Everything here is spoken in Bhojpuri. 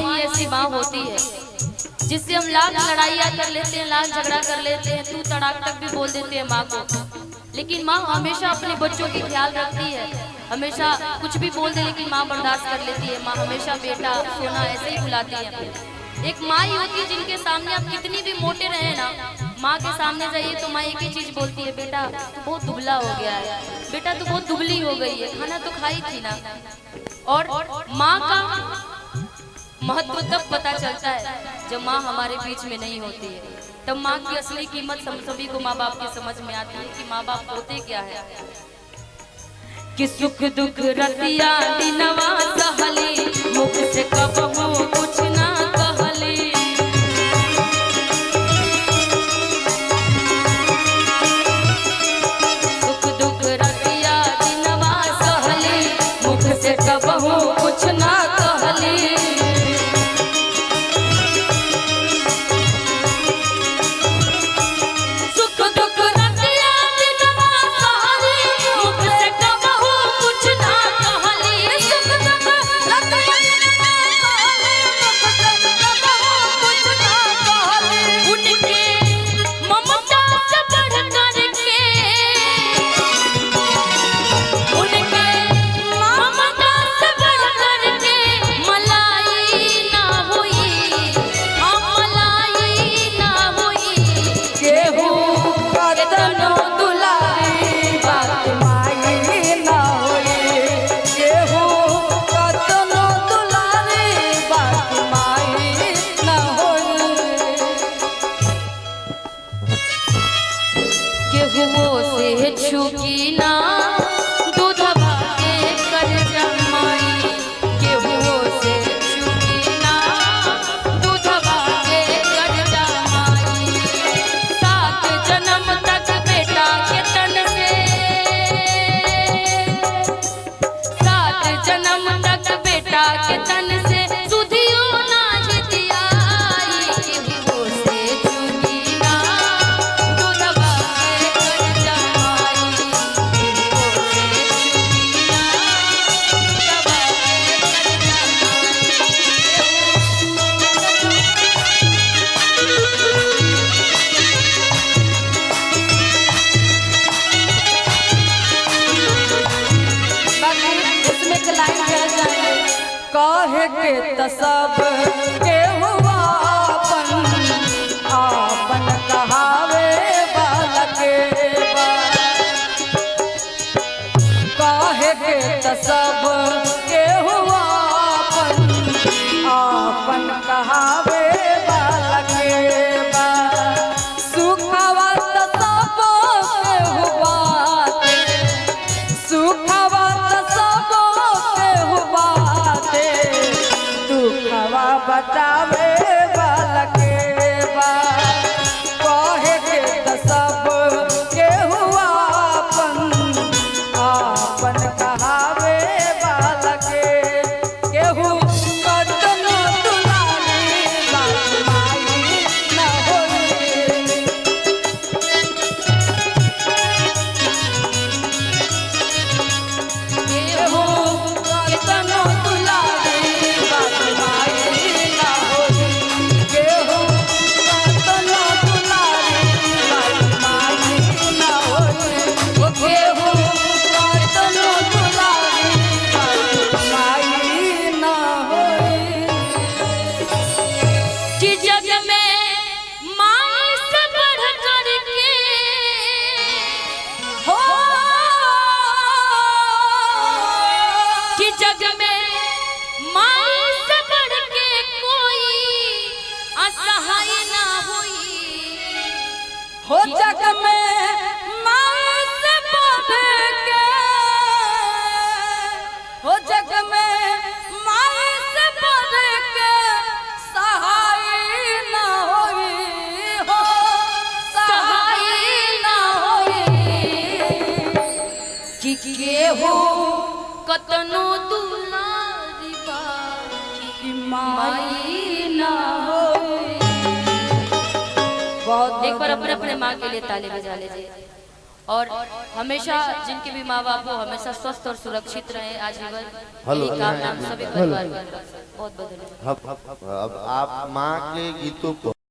ही ऐसी माँ होती है जिससे हम लाख लड़ाइयाँ कर लेते हैं, लाख झगड़ा कर लेते हैं, तू तड़ाक तक भी बोल देते हैं माँ को, लेकिन माँ हमेशा अपने बच्चों की ख्याल रखती है। हमेशा कुछ भी बोल दे लेकिन माँ बर्दाश्त कर लेती है। माँ हमेशा बेटा सोना ऐसे ही बुलाती है। एक माँ ही होती है जिनके सामने आप कितनी भी मोटे रहे ना, माँ के सामने जाइए तो माँ एक ही चीज बोलती है, बेटा तू बहुत दुबला हो गया है, बेटा तू बहुत दुबली हो गई है, खाना तो खाई थी ना। और माँ का महत्व तब पता चलता है जब माँ हमारे बीच में नहीं होती है, तब माँ की असली कीमत हम सभी को माँ बाप की समझ में आती है कि माँ बाप होते क्या है। कि सुख दुख रतिया दिनवा सहली, मुख से कबहू कुछ ना कहली। सुख दुख रतिया दिनवा सहली, मुख से कबहू कुछ ना कहली। छुकी ना दूध भागे कर जमाई, केहू से छुकी ना दूध भागे कर जमाई। 7 जन्म तक बेटा के तन से, 7 जन्म तक बेटा के तन से सुधियो ना जितियाई, केहू से छुकी ना दूध भागे कर जमाई। कहे के त सब के हुआ आपन कहावे बालक बा। कहे के त सब के हुआ आपन कहावे बालक बा। सुखवा त सब के हुआ, सुखवा त सब के हुआ, दुखवा बतावे बालक बा। कहे के त सब के हुआ आपन कहावे बालक। केहू कतनो दुलारी बात माई न होई। केहू कतनो दुलारी बात माई न होई। केहू कतनो दुलारी बात माई न होई। ओ केहू कतनो दुलारी बात माई न होई। कि जग में माँ से बढ़ कर के हो कि जग में माँ से बढ़ के कोई असहाय ना हुई। हो जग में माँ से बढ़ के, हो जग में माँ से बढ़ के सहाय न होई। हो सहाय न होई। कि केहू कतनो दुलारी बाकी माई ना होई। बहुत एक बार अपने अपने माँ के लिए ताली बजा लीजिए। और हमेशा जिनके भी माँ बाप हो हमेशा स्वस्थ और सुरक्षित रहे आजीवन। हेलो, यही कामना हम सभी परिवार की तरफ से। बहुत बहुत धन्यवाद। अब आप माँ के गीतों को